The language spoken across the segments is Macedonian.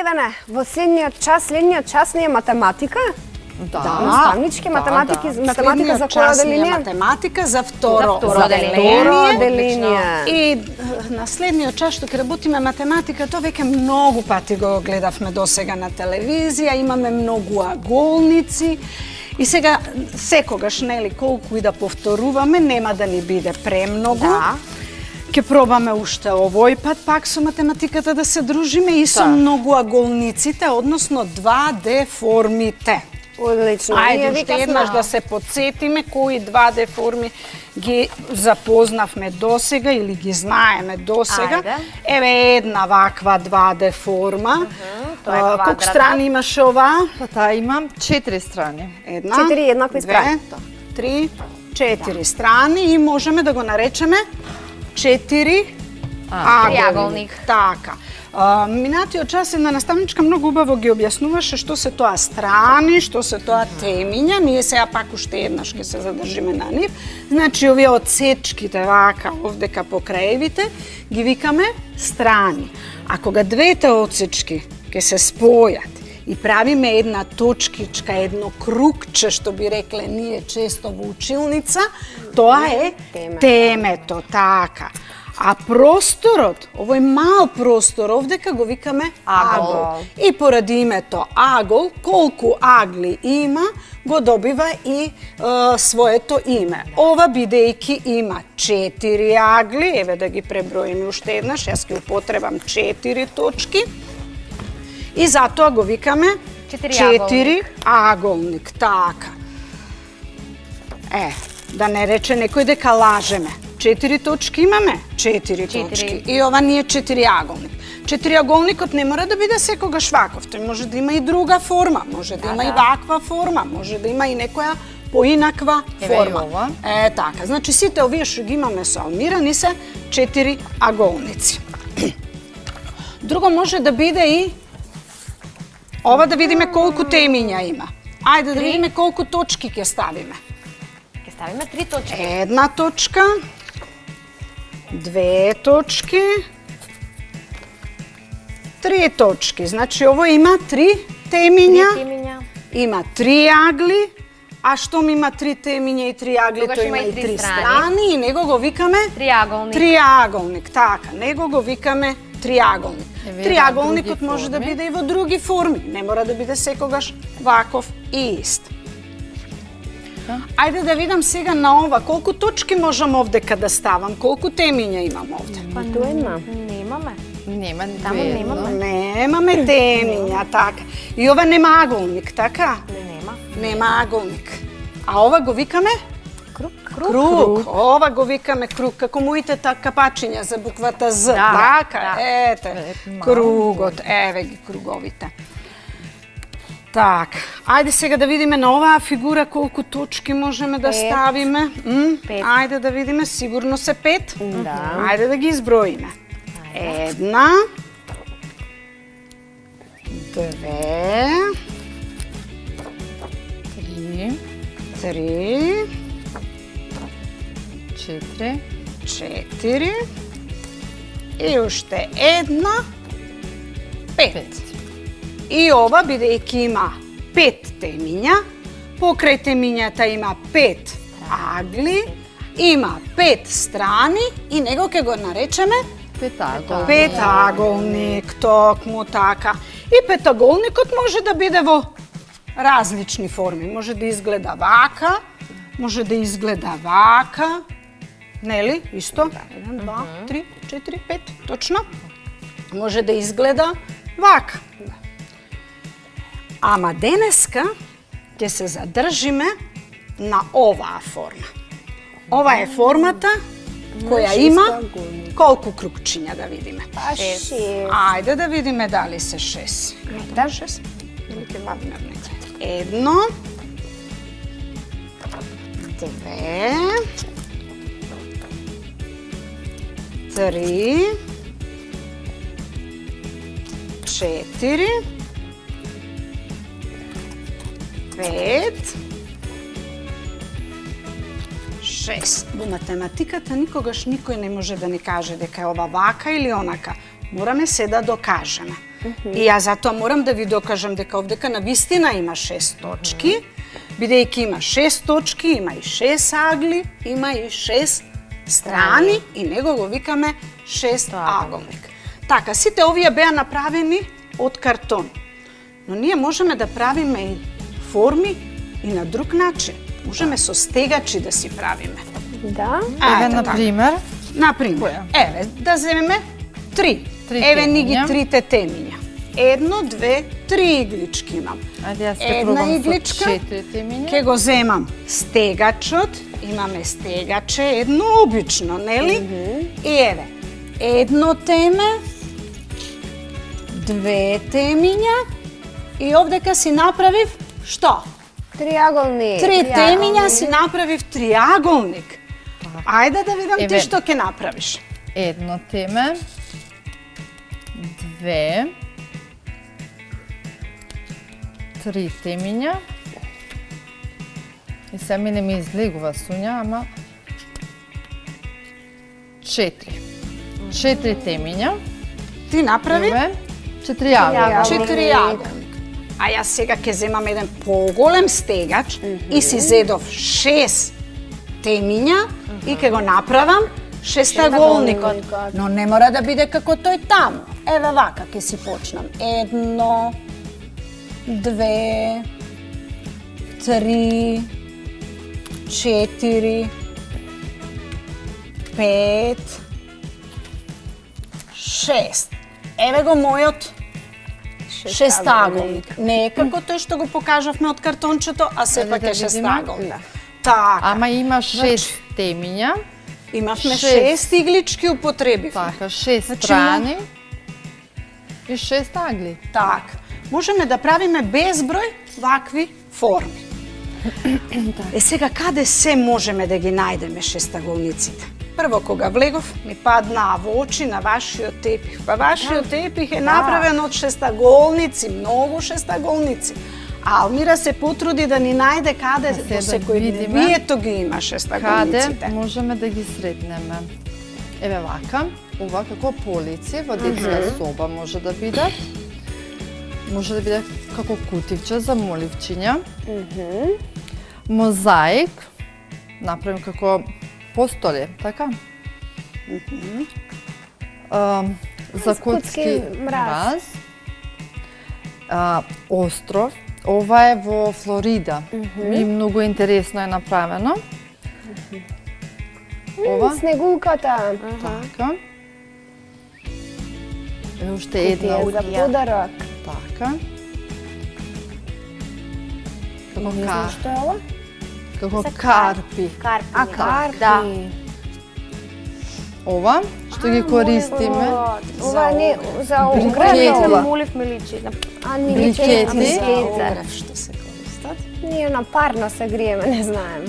Младене, во следниот час не е математика? Да. Наставнички, математика за која час не е оделение? математика за второ оделение. И на следниот час што ќе работиме математика, тоа веќе многу пати го гледавме досега на телевизија, имаме многу аголници. И сега, секогаш, нели, колку и да повторуваме, нема да ни биде премногу. Да. Ке пробаме уште овој пат пак со математиката да се дружиме и со многу аголниците, односно 2D формите. Одлично. Ајде уште еднаш да се подсетиме кои 2D форми ги запознавме досега или ги знаеме досега. Еве една ваква 2D форма. Колку страни имаше ова? Таа имам 4 страни. Една, 4 еднакви страни. 2, 3, 4 страни и можеме да го наречеме 4 триаголник. Така. Минатиот час една наставничка многу убаво ги објаснуваше што се тоа страни, што се тоа темиња. Ние сега пак уште еднаш ќе се задржиме на нив. Значи, овие одсечките вака овдека покраевите ги викаме страни. А кога двете одсечки ќе се спојат и правиме една точкичка, едно кругче, што би рекле ние често во училница, тоа е темето, така. А просторот, овој мал простор овдека го викаме агол. И поради името агол, колку агли има, го добива и своето име. Ова бидејќи има 4 агли, еве да ги преброиме уште еднаш, јас ќе употребам 4 точки. И затоа го викаме 4 аголник, така. Да не рече некој дека лажеме. 4 точки имаме? 4 точки. И ова ни е 4 аголник. 4 аголникот не мора да биде секогаш ваков. Тој може да има и друга форма, може да има и ваква форма, може да има и некоја поинаква форма. Така. Значи сите овие што ги имаме соалмирани се 4 аголници. Друго може да биде и ова, да видиме колку темиња има. Ајде да видиме колку точки ќе ставиме. Ќе ставиме 3 точки. Една точка, 2 точки, 3 точки. Значи ово има 3 темиња, има 3 агли, а штом има 3 темиња и 3 агли, тој има и 3 страни и него го викаме триаголник. Така, него го викаме триаголник. Триаголникот може да биде и во други форми, не мора да биде секогаш ваков и ист. Ајде да видам сега на ова, колку точки можам овдека да ставам, колку темиња имам овде. Па тоа има. Немаме. Нема ни Таму немаме. Немаме темиња, така. И ова нема аголник, така? Нема. Нема аголник. А ова го викаме? Круг. Ова го викаме круг, како моите капачиња за буквата З. Така, ете, кругот, еве ги круговите. Так, ајде сега да видиме на оваа фигура колку точки можеме да ставиме. Ајде да видиме, сигурно се 5. Ајде да ги изброиме. 1, 2, 3, 4 и уште една 5. И ова, бидејќи има 5 темиња, покрај темињата има 5 агли, има 5 страни и него ќе го наречеме петаголник, токму така. И петаголникот може да биде во различни форми. Може да изгледа вака, може да изгледа вака, нели? Исто? 1, 2, 3, 4, 5, точно. Може да изгледа вака. Ама денеска ќе се задржиме на оваа форма. Ова е формата која има колку кругчиња, да видиме. 6. Ајде да видиме дали се 6. Да, 6. Или ќе вадиме внека. 1, 2, 3, 4, 5, 6. Во математиката никогаш никој не може да ни каже дека е ова вака или онака. Мораме се да докажеме. И ја затоа морам да ви докажам дека овдека на вистина има 6 точки, бидејќи има 6 точки, има и 6 агли, има и 6 страни и него го викаме шестоаголник. Така, сите овие беа направени од картон. Но ние можеме да правиме и форми и на друг начин. Можеме со стегачи да си правиме. Да. Еве, например, Например, еве, да земеме 3. Еве ни ги темиња. трите темиња. 1, 2, 3 иглички имам. ајде јас ќе Една пробам игличка, со 4 темиња. Ке го земам стегачот, имаме стегаче, едно обично, нели? И еве, едно теме, 2 темиња и овдека си направив што? Триаголник. 3 темиња си направив триаголник. Ајде да видам ти Еве. што ќе направиш. Едно теме, 2, 3 темиња. И се ми не ми излегува Сунја, ама 4. 4 темиња. Ти направи Еве, 4 јагода. 4 јаголник. А јас сега ќе земам еден поголем стегач и си зедов 6 темиња и ќе го направам шестаголникот. Но не мора да биде како тој таму. Еве вака ќе си почнам. 1, 2, 3, 4, 5, 6. Еве го мојот шестаголник. Не е како тој што го покажавме од картончето, а сепак да е видиме. шестаголник. Така. Ама има 6 темиња. Имавме шест. 6 иглички употребивме. Така, 6 Значи, страни и 6 агли. Така. Можеме да правиме безброј вакви форми. Е сега каде се можеме да ги најдеме шестаголниците? Прво кога влегов ми паднаа во очи на вашиот тепих. Па вашиот тепих е направен од шестаголници, многу шестаголници. А Алмира се потруди да ни најде каде Се во да секој видиме бието ги има Каде шестаголниците. можеме да ги сретнеме? Еве вака, ова како полици во детска соба може да биде. Може да биде како кутивче за моливчиња. Мозаик, направим како постоле, така? За Скутски кутски мраз. остров. Ова е во Флорида. И многу интересно е направено. Ова, Снегулката. така. Е уште една Кутија за подарок. така. Како Не знам што е ова? како карпи. Карпи. А, карпи. Да. Ова што ги користиме. Ова не за Брикети. огрев. Моливме личи. А не Брикети. Огрев што се користат. Ние на парно се гриеме, не знаем.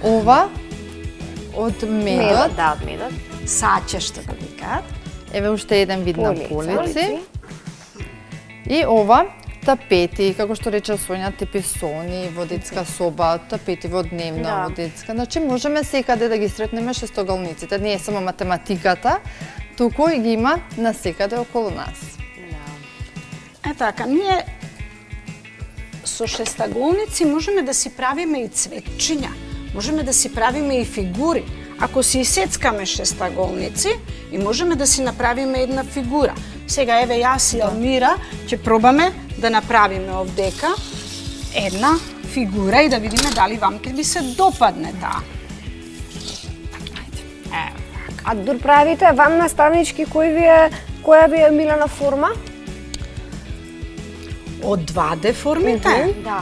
Ова од медот. Да, од медот. Саќе што го викаат. Еве уште еден вид на Полици. полици. И ова тапети, како што рече Сонја, теписони во детска соба, тапети во дневна, Да. во детска. Значи можеме секаде да ги сретнеме шестоголниците. Не е само математиката, туку и ги има насекаде околу нас. Е така, ние со шестаголници можеме да си правиме и цветчиња, можеме да си правиме и фигури. Ако си исецкаме шестаголници, и можеме да си направиме една фигура. Сега еве јас и Алмира ќе пробаме да направиме овдека една фигура и да видиме дали вам ќе ви се допадне таа. Ево. А дур правите вам наставнички која ви е милена форма? Од 2D формите? Да.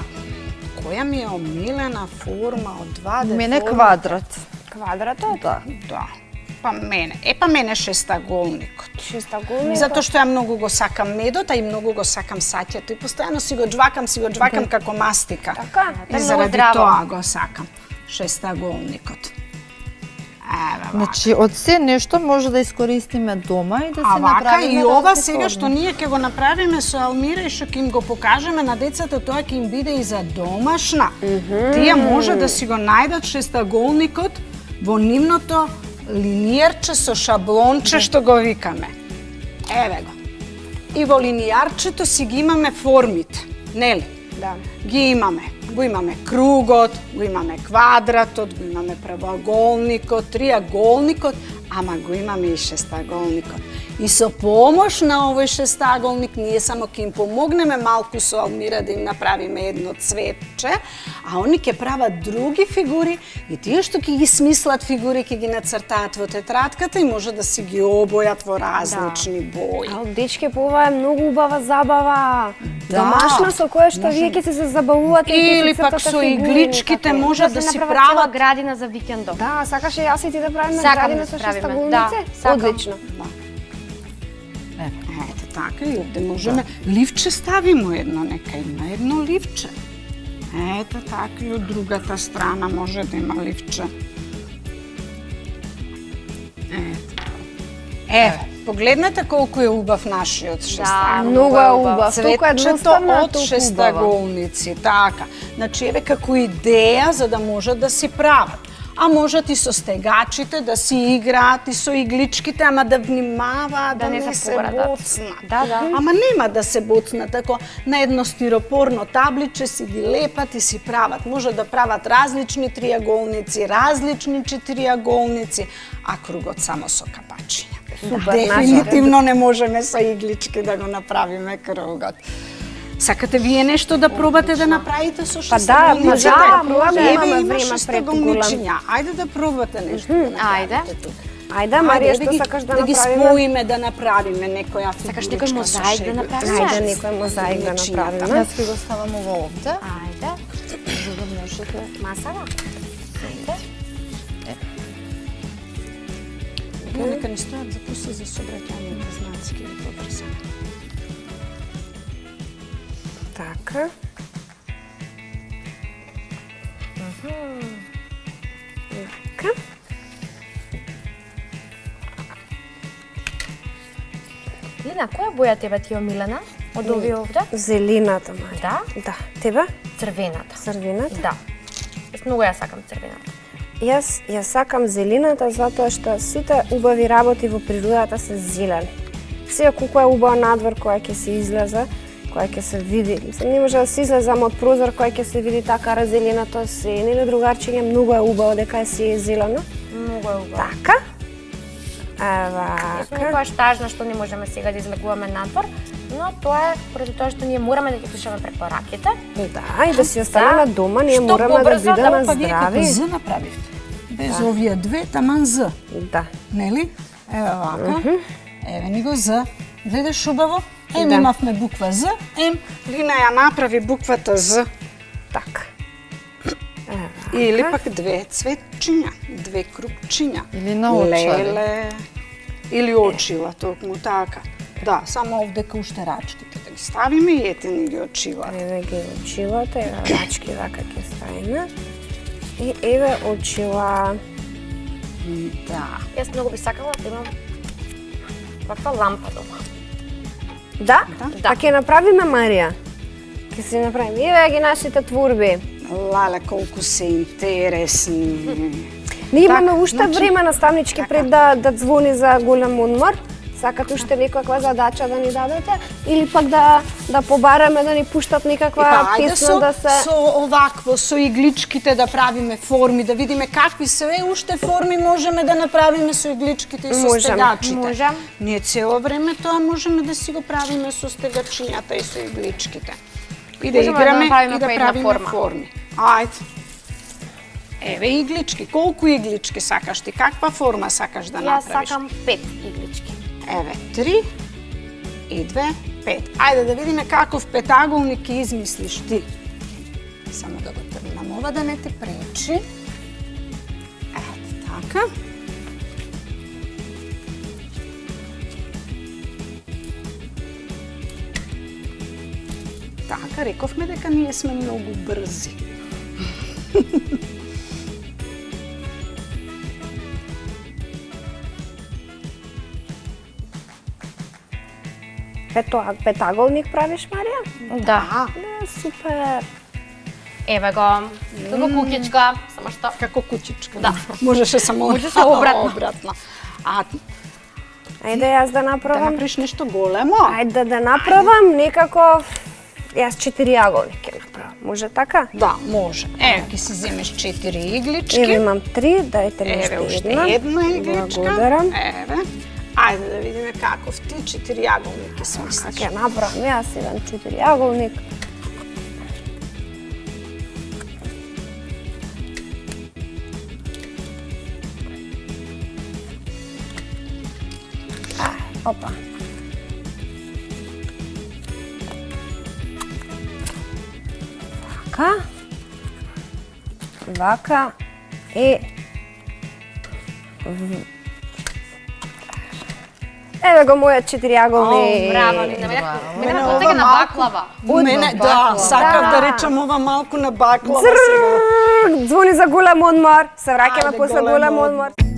Која ми е омилена форма од 2D Мене форма? квадрат. Квадратот? Да. Да. Па мене шестаголникот. Шестаголник. Затоа што ја многу го сакам медот, а и многу го сакам саќето и постојано си го џвакам како мастика. Така? И е многу заради здраво. тоа го сакам. Шестаголникот. Еве вака. Значи, од се нешто може да искористиме дома и да А се вака направиме и ова разни сега што форми. ние ќе го направиме со Алмира и што ќе им го покажеме на децата, тоа ќе им биде и за домашна. Тие може да си го најдат шестаголникот во нивното линиерче со шаблонче што го викаме. Еве го. И во линијарчето си ги имаме формите, нели? Да. Ги имаме. Го имаме кругот, го имаме квадратот, го имаме правоаголникот, триаголникот, ама го имаме и шестаголникот. И со помош на овој шестаголник ние само ќе им помогнеме малку со Алмира да им направиме едно цветче, а они ќе прават други фигури и тие што ќе ги смислат фигури ќе ги нацртаат во тетрадката и може да си ги обојат во различни бои. А од дечки ова е многу убава забава. Да. Домашна со која што вие ќе се забавувате и ќе Или си пак цртате со фигури, игличките некако. може да си направат цела прават. градина за викендов. Да, сакаше јас и ти да правиме Сакам градина да со правиме, шестаголници? да, сакам. Одлично. Ете така и овде можеме ливче ставимо едно, нека има едно ливче. Ете така и од другата страна може да има ливче. Еве, погледнете колку е убав нашиот шестаголник. Многу е убав. Толку е Цветчето едноставно, од толку убава. шестаголници, така. Значи, еве како идеја за да можат да си прават. А можат и со стегачите да си играат и со игличките, ама да внимаваат да не се повредат. боцнат. Да, да. Ама нема да се боцнат, ако на едно стиропорно табличе си ги лепат и си прават. Може да прават различни триаголници, различни четириаголници, а кругот само со капачиња. Супер, Дефинитивно не можеме со иглички да го направиме кругот. Сакате вие нешто да пробате да направите со Па да, шестаголниците? да, може. Еве Имаме има време шестаголничиња. Ајде да пробате нешто да направите тук. Ајде, Марија, Ајде, што сакаш да ги направиме? споиме да направиме некоја фигуричка. Сакаш некој мозаик да направиме? Ајде, некој мозаик да направиме. Јас ќе го ставам ова овде, Ајде. за да можете. Масава. Ајде. Нека ни стојат за пуси за собраќањето знацки или побрзано. Така. Така. Лина, која боја тебе ти омилена од овие овде? Зелената, Марија. Да? Да. Тебе? Црвената. Црвената? Да. Јас многу ја сакам црвената. Јас ја сакам зелената затоа што сите убави работи во природата се зелени. Сега колку е убава надвор која ќе се излезе, која ќе се види. Мислам, не може да се излезам од прозор која ќе се види така разеленото се. Нели другарчиња, многу е убаво дека се е зелено. Многу е убаво. Така. Јас сум Евака. некојаш тажна што не можеме сега да излегуваме надвор, но тоа е поради тоа што ние мораме да ги пишеме преку раките. Да, и да си останеме дома, ние Што мораме да побрзо, бидеме Па вие како здрави. З направивте. Без овие две, таман З. Да. Нели? Еве вака. Еве ни го З. Гледаш убаво? Ем Да. имавме буква З, ем Лина ја направи буквата З. Така. Или пак две цветчиња, две крупчиња. Или наочари. Леле. Или очила, токму така. Да, само овдека уште рачките да ги ставиме и ете ни ги очила. Еве ги очилата, еве рачки вака ќе ставиме. И еве очила. Да. Јас многу би сакала да имам ваква лампа дома. Да? Да. Па ќе направиме, Марија. Ќе си направиме. Еве ги нашите творби. Лале, колку се интересни. Ние имаме уште значи- време наставнички пред да звони за голем одмор. Сакате уште некаква задача да ни дадете или пак да побараме да ни пуштат некаква Ајде песна да се со овакво, со игличките да правиме форми, да видиме какви се уште форми можеме да направиме со игличките и со Можеме, стегачите. можем. Ние цело време тоа можеме да си го правиме со стегачињата и со игличките. И да Можеме да играме направиме и да по една правиме форма. форми. Ајде. Еве иглички, колку иглички сакаш ти? Каква форма сакаш да Јас направиш? сакам 5 иглички. Еве, 3 и 2, 5. Ајде да видиме каков петаголник ќе измислиш ти. Само да го тргнам ова да не те пречи. Ето така. Така, рековме дека ние сме многу брзи. петаголник правиш, Марија? Да. Да, супер. Еве го, како куќичка, само што Како кучичка. Да. Можеше само Може со обратно. обратно. А Ајде јас да Да направам. направиш нешто големо. Ајде да направам некако. Јас 4 јаголни ќе направам. Може така? Да, може. Ево, ќе си земеш 4 иглички. Ево имам 3, дајте ми Еве, уште уште една. една игличка. Благодарам. Еве. Ајде да видиме каков ти 4 јаголники Как смислиш. ќе направам јас еден 4 јаголник. Опа. Вака. Вака и еве го мојот 4 јаголни. Браво, Лина. Мене ова потега на малку- баклава. Мене, да, баклава. сакав да Да. речам ова малку на баклава сега. Звони за голем одмор. Се враќаме Ајде, после голем голем одмор. одмор.